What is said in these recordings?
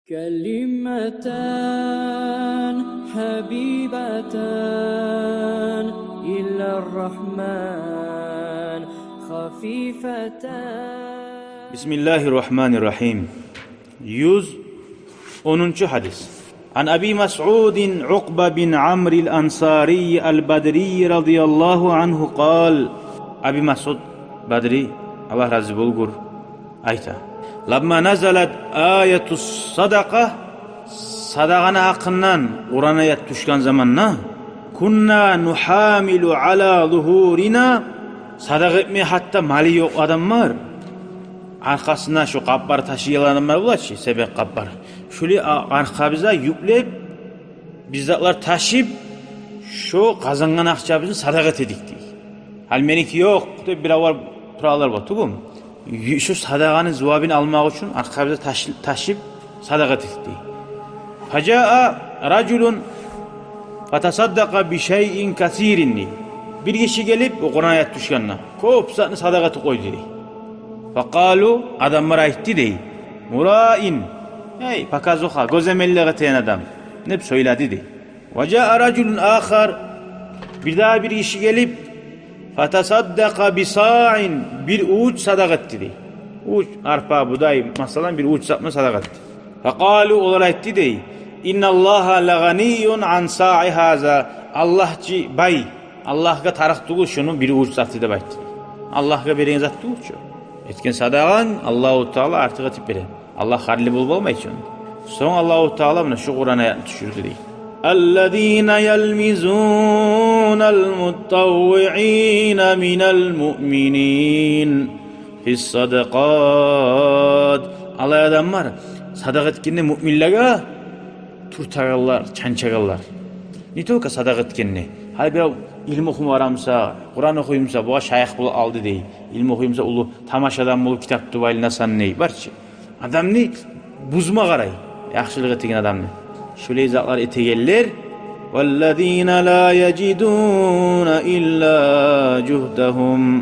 كلمتان حبيبتان إلى الرحمن خفيفتان. Bismillahirrahmanirrahim. 110. hadis. An Abi Mas'udin Uqba bin Amr el-Ansari el-Badri radıyallahu anhu qal. Abi Mas'ud Badri, Allah razı bulgur, ayta. Lamma nazalat ayetus sadaka, sadaqana haqqından Qur'an ayet düşkan zamanna, kunna nuhamilu ala zuhurina, sadaqa etmeye hatta mali yok adamlar, arkasına şu kapları taşıyan adamlar bulaşı, sebep kapları. Şöyle arkamıza yükleyip, bizler taşıyıp, şu kazangan akçabızın sadaqa edik diye. Hal meniki yok, bir var turalar var, tuğum. Şu sadaqanın cevabını almak için arkamıza taşıyıp sadaqa edik diye. Faca'a raculun fatasaddaqa bi şeyin kasirin. Bir kişi gelip o Kur'an ayet düşkanına kop satını sadaqatı koydu dedi. Faqalu, adamlar aytti dey. Murain, hey pakazuha, gözemelli gıtayan adam. Ne söyledi dey. Vaca'a raculun akhar, bir daha bir kişi gelip fatasaddaqa bi sa'in, bir uç sadaqat dedi. Uç arpa buğday masalan bir uç satma sadaqat. Faqalu, onlar aytti dey. İnnallaha laganiyyun an sa'i haza. Allahçı bay, Allah'a tarıqtığı şunu bir uç satı da baytdı. Allah'a beren zatı uçu. Etken sadaqan Allahu Teala artıq etip beren. Allah harli bulmay için. Son Allahu Teala bunu şu Kur'an ayetini düşürdü deyil. اَلَّذ۪ينَ يَلْمِزُونَ الْمُتَّوِّعِينَ مِنَ الْمُؤْمِنِينَ فِي الصَّدَقَاتِ. Allah adamlar sadaqat etkenine müminlere turtağallar, çançağallar. Ne toka sadaqat etkenine? Hal bir ilm okuma aramsa, Kur'an okuyumsa, bu şayx bulu aldı değil. İlm okuyumsa ulu tamaşadan bulu kitap dubaylı nasan ney var ki? Adam ne? Buzma qaray. Yaxşılık ettiğin adam ne? Şöyle izahlar etegeller. وَالَّذ۪ينَ لَا يَجِدُونَ اِلَّا جُهْدَهُمْ.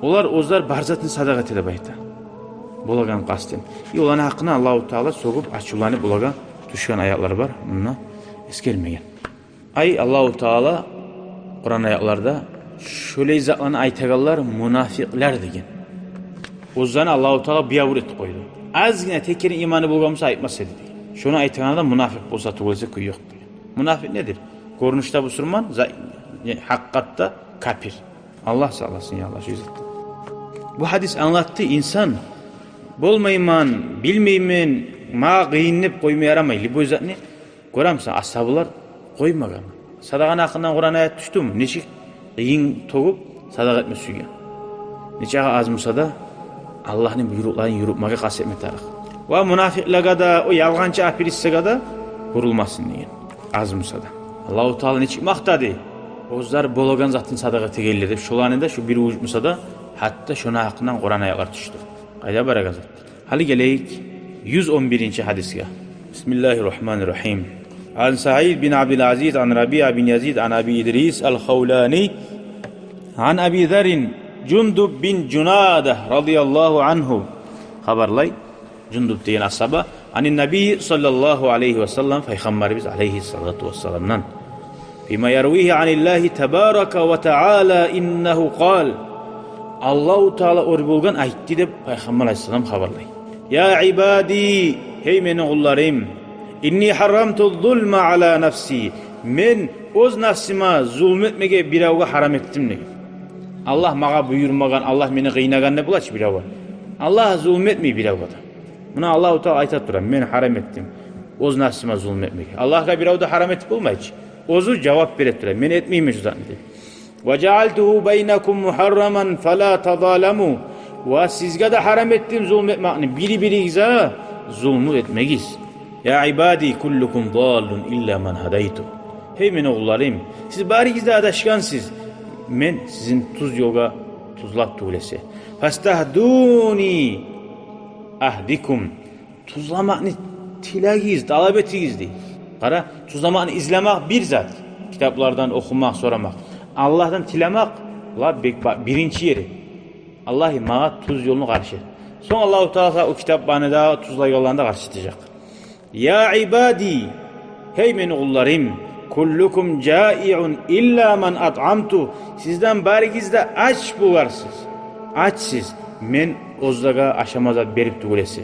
Onlar ozlar barzatını sadaqat edip ayta. Bulagan kasten. Olan hakkında Allah-u Teala sokup açılanı bulagan düşen ayaklar var. Bununla eskelmeyen. Ay Allah-u Teala Kur'an ayaklarda şöyle izahlarını aytagallar münafikler degen. Ozlarını Allah-u Teala biyavur etti koydu. Az yine tekerin imanı bulgamısa ayıpmaz dedi. Şunu aytağında münafık bolsa tuğulsa kuyu yok. Münafık nedir? Görünüşte Müslüman, hakikatta kafir. Allah sağlasın ya Allah şu yüzden. Bu hadis anlattı insan bolmayman, bilmeymen, ma giyinip koymaya yaramaylı. Bu yüzden ne? Göramsa ashabılar koymagan. Sadaqan hakkından Kur'an ayet düştü mü? Neçik giyin toğup sadaqa etme suygan. Neçik az musa da Allah'ın buyruqlarını yürütmeye kasetme tarık. Ve münafiklara da o yalgancı apiristlara da vurulmasın diye. Az musa da. Allah-u Teala neçik maktadı. Ozlar bolagan zatın sadaqa tegelleri. Şolanı da şu bir uç musa da hatta şuna hakkından Kur'an ayaklar düştü. Ayda bara gazat. Hali geleyik 111. hadisga. Bismillahirrahmanirrahim. An Sa'id bin Abdülaziz an Rabia bin Yazid an Abi İdris el-Khawlani an Abi Zerin Cundub bin Cunada radıyallahu anhu haberlay. Cundub diyen ashaba anin Nabi sallallahu aleyhi ve sellem Peygamberimiz aleyhissalatu vesselam'dan bima yarvihi anillahi tebaraka ve teala innehu kal. Allah-u Teala orbulgan aytti deb Peygamber aleyhissalam haberlay. Ya ibadi, hey menin kullarım, inni haramtu zulma ala nafsi. Men öz nafsima zulmetmege biravga haram ettim ne? Allah mağa buyurmagan, Allah meni kıynagan ne bulaç biravga? Allah zulmetmey biravga da. Buna Allah-u Teala aytat duran, men haram ettim. Öz nafsima zulmetmege. Allah'a biravda haram etip olmayıcı. Ozu cevap verip duran, men etmeyim şu zannedi. وَجَعَلْتُهُ بَيْنَكُمْ مُحَرَّمًا فَلَا تَظَالَمُوا. Ve sizge de haram ettim zulmetmek. Biri zulmü etmegiz. Ya ibadi kullukum dallun illa man hadaytu. Hey men oğullarım, siz bari gizde adaşkansız. Men sizin tuz yoga tuzlap tuğlese. Fastahduni ahdikum. Tuzlamakni tilagiz, talabetigiz değil. Kara tuzlamakni izlemek bir zat. Kitaplardan okumak, soramak. Allah'tan tilamak birinci yeri. Allah'ı mağa tuz yolunu karşı. Son Allah-u Teala o kitap bana da tuzla yollarında karşılayacak. Ya ibadi, hey meni kullarım, kullukum cai'un illa man at'amtu. Sizden barigizde aç bularsız. Açsız. Men ozdaga aşamaza berip tugulesi.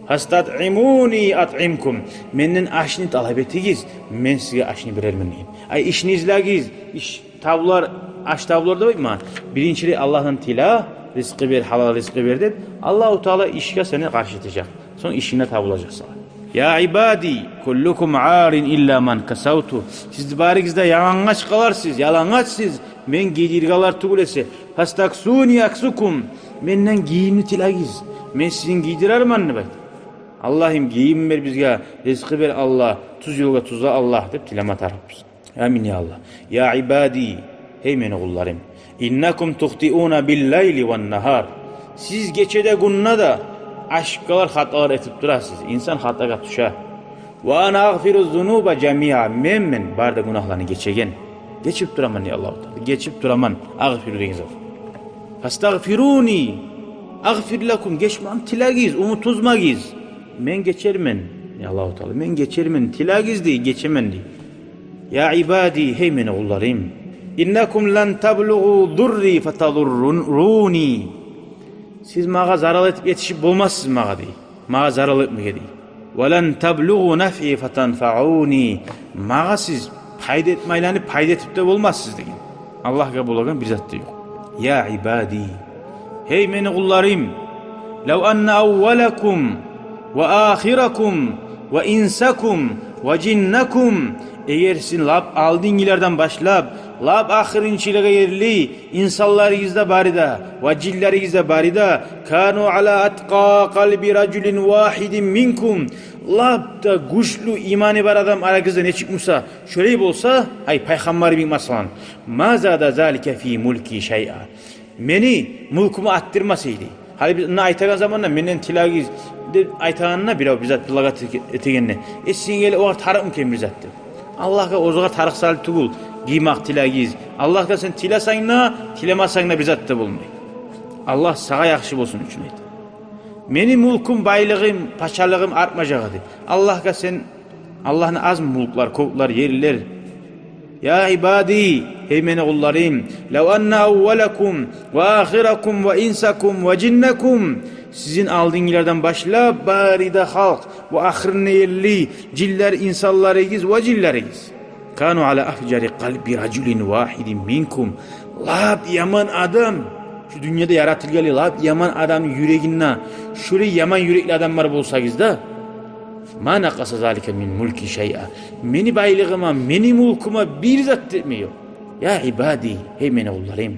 Hastat'imuni at'imkum. Menden aşını talep etigiz. Men size aşını berermen deyin. Ay işinizlagiz. İş tavlar, aş tavlarda bayma. Birinçili Allah'ın tila, rızkı ver, halal rızkı ver deb. Allahu Teala işe seni karşıtacak. Sonra işine tavulacaksın. Ya ibadi, kullukum arin illa man kasautu. Siz barigizde yalang'aç kalarsınız, yalang'açsınız. Men giydirgalar tugulesi. Hastaksuni aksukum. Menden giyimni tilagiz. Men sizin giydirarmanını bak. Allah'ım giyim ver bizge, rızkı ver Allah, tuz yolga tuzla Allah deb tilama tarapız. Amin ya Allah. Ya ibadi, hey meni kullarım. İnnekum tuhti'una bil-leyli ven-nahar. Siz geçede günna da aşklar hatalar etip durasınız. İnsan hataga düşer. Ve ana agfiru zunuba cemi'a. Men barda günahlarını geçegen. Geçip duraman ya Allah. Geçip duraman. Agfiru deyiz. Fastagfiruni. Agfir lakum. Geçmem tilagiz. Umutuzmagiz. Men geçermen. Ya Allah Teala. Men geçermen. Tilagiz değil. Geçemen değil. Ya ibadi. Hey meni kullarım. İnnekum lan tabluğu durri fatadurruni. Siz mağa zarar etip yetişip bulmazsınız mağa değil. Mağa zarar etmeye değil. وَلَنْ تَبْلُغُوا نَفْعِ فَتَنْفَعُونِ. Mağa siz payda etmeyle payda etip de bulmazsınız deyin. Allah kabul olan bir zat da yok. Ya ibadi. Hey meni kullarım. لَوْ أَنَّ أَوَّلَكُمْ وَآخِرَكُمْ وَإِنْسَكُمْ وَجِنَّكُمْ. Eğer sizin lab aldığıngilerden başlap, lab ahirinçiliğe yerli, insanlarınızda barida, ve cillerinizde barida, kanu ala atqa kalbi raculin vahidin minkum. Lab da güçlü imani var adam aranızda ne çıkmışsa, şöyle olsa, ay peygamber bin masalan, mazada zalike fi mulki şey'a. Meni mulkumu attırmasaydı. Hali biz ne aytagan zamanla menden tilagiz aytaganına bir bizzat tilagat etegenine. Sizin gele o tarık mı bizattı. Allah'a ozuğa tarık salih tugul. Giymak tilagiz. Allah'a sen tilasayna, tilemasayna bizzat da bulmay. Allah sağa yakşı bolsun üçün ayt. Meni mulkum, baylığım, paşalığım artmacağı de. Allah'a sen Allah'ın az mulklar, kovuklar, yerler. Ya ibadi, hey meni kullarım. Lev anna evvelakum ve ahirakum ve insakum ve cinnekum. Sizin aldığınlardan başla barida halk ve ahirine yerli ciller insanlarıyız ve cilleriyiz. Kanu ala afcari kalbi raculin vahidin minkum. Lab yaman adam. Şu dünyada yaratılgalı lab yaman adam yüreğinna. Şöyle yaman yürekli adamlar bulsayız da. Ma naqasa zalike min mulki şey'a. Meni baylığıma, meni mulkuma bir zat etmiyor. Ya ibadi, hey meni kullarım.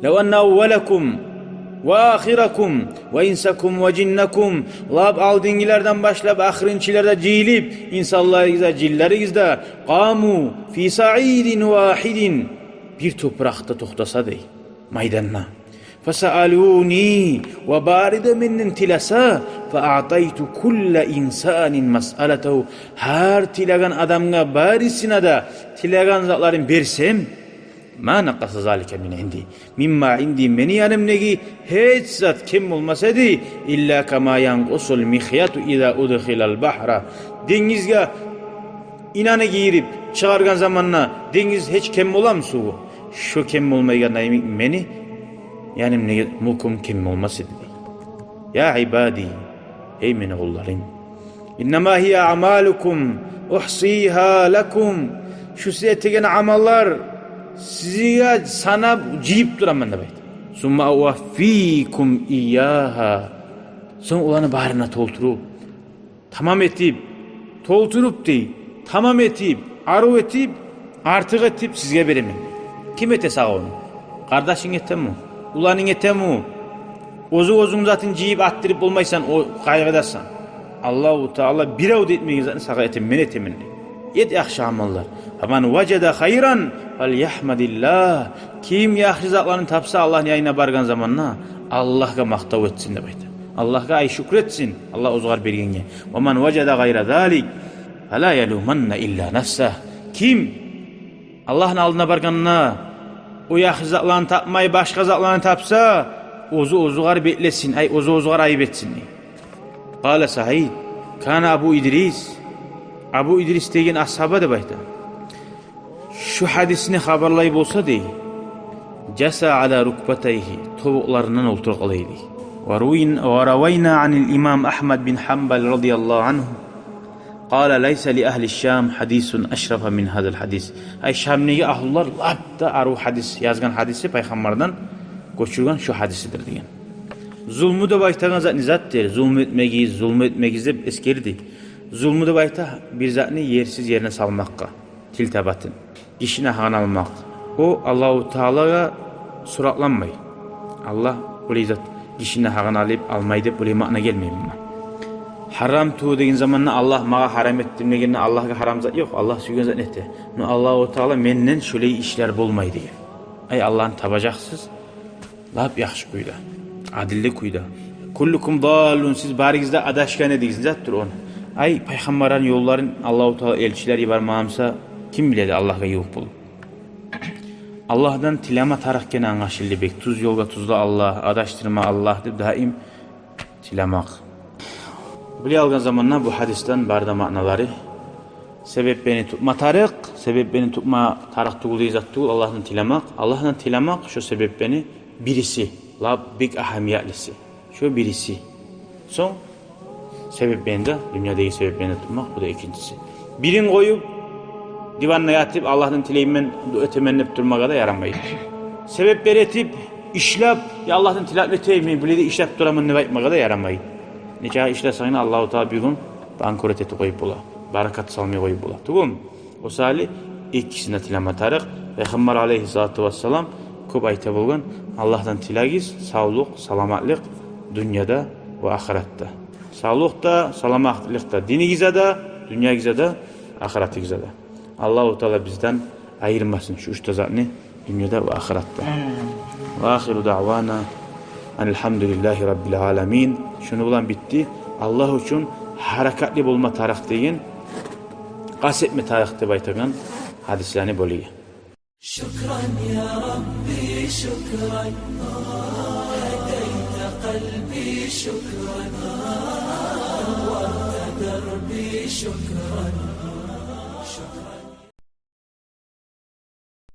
Lev anna evvelakum ve ahirakum ve insakum ve cinnekum. Lab aldığıngilerden başlayıp ahirinçilerde ciyilip insanlarınızda, cillerinizde qamu fi sa'idin vahidin. Bir toprakta tohtasa dey. Maydanna. فَسَأَلُونِي وَبَارِدَ مِنِّنْ تِلَسَا فَاَعْطَيْتُ كُلَّ اِنْسَانٍ مَسْأَلَتَهُ. Her tilagan adamga barisine de tilagan zatların bersem ma naqasa zalike min indi mimma indi meni yanımnegi hiç zat kim olmasaydı illa kama yanqusul mihyatu iza udkhilal bahra. Denizge inanı giyirip çıkargan zamanla deniz hiç kim olam suğu. Şu kim olmaygan meni yani mulkum kim olması dedi. Ya ibadi, ey meni kullarım. İnnemâ hiye amalukum uhsiha lakum. Şu size ettiğin amallar size sana ciyip duramam da bayt. Summa uvaffikum iyyaha. Son olanı barına tolturup, tamam etip, tolturup değil, tamam etip, arı etip, artık etip size veremem. Kim ete sağ onu? Kardeşin ete mi? Ulanın ete mi? Ozu zaten ciyip attırıp olmaysan o kaygıdasan. Allahu Teala bir avd etmeyin zaten sağa etem men etemin. Yet yaxşı amallar. Aman vaceda hayran fal yahmadillah. Kim yaxşı zatlarını tapsa Allah'ın yayına bargan zamanna Allah'a maqtav etsin de bayta. Allah'a ay şükretsin. Allah ozgar bergenge. Aman vaceda gayra zalik fala yalumanna illa nafsah. Kim Allah'ın aldına barganına o yaxşı zatlarını tapmay başka zatlarını tapsa ozugar betlesin. Ay ozugar ayıp etsin. Qala Sa'id Kana Abu İdris degan ashaba deb aytadi. Şu hadisini xabarlayıp olsa dey, jasa ala rukbatayhi, tovuqlarından o'ltirqalaydi. Wa rawayna anil imam Ahmad bin Hanbal radiyallahu anhu qala laysa li ahli Sham hadisun ashrafa min hadal hadis. Ay Şamnigi ahullar labda aru hadis yazgan hadisi payg'ambardan ko'chirgan şu hadisidir degan. Zulmü deb aytagan zatni zatdir. Zulm etmegiz deb eskerdi. Zulmü deb ayta bir zatni yersiz yerine salmakka, tiltabatın, kişine haqan almak. O Allahu Teala'ga suratlanmay. Allah bu zat kişine haqan alıp almay deb bu ma'na gelmeymi. Haram tu degan zamanna Allah mağa haram ettim deganna Allah'a haram zat yok. Allah suygan zat etdi. No Allahu Teala menden şöyle işler bolmaydı degan. Ay Allah'ın tabacaksız. Lab yaxşı kuyda. Adillik kuyda. Kullukum dalun, siz barigizde adaşkan edigiz zatdır onu. Ay peygamberin yolların Allahu Teala elçileri barmağımsa kim biledi Allah'a yok bulup. Allah'dan tilama tarakken anlaşıldı bek. Tuz yolga tuzda Allah, adaştırma Allah deb daim tilamak. Bile algan zamanla bu hadisten barda ma'naları. Sebep beni tutma tarık, sebep beni tutma tarık tuğulu zat tuğul Allah'tan tilamak. Allah'tan tilamak şu sebep beni birisi. La big ahamiyatlisi. Şu birisi. Son sebep beni de dünyadaki sebep beni tutmak, bu da ikincisi. Birin koyup divanına yatıp Allah'tan tileyimmen ötemennip durmağa da yaramaydı. Sebepleri etip işlep ya Allah'tan tilap eteyim bile de işlep duramın ne bakmağa da yaramaydı. Nikah işlesen Allah-u Teala bir gün bankoret eti koyup bula. Barakat salmaya koyup bula. Tuğum. O sali ikisine tilama tarık. Peygamber aleyhissalatu vesselam köp ayta bolgan Allah'tan tilagiz, sağlık, salamatlık dünyada ve ahirette. Sağlıkta, salamatlıkta, dinigize de, dünyagize de, ahiretigize de. Allah-u Teala bizden ayırmasın şu üç zatını dünyada ve ahirette. Ve ahiru da'vana elhamdülillahi rabbil alamin. Şunu ulan bitti. Allah için harekatli bulma tarih deyin. Kastetme tarih deb aytagan hadislerini bölüyor. شكرا يا ربي شكرا هديت قلبي شكرا نورت دربي شكرا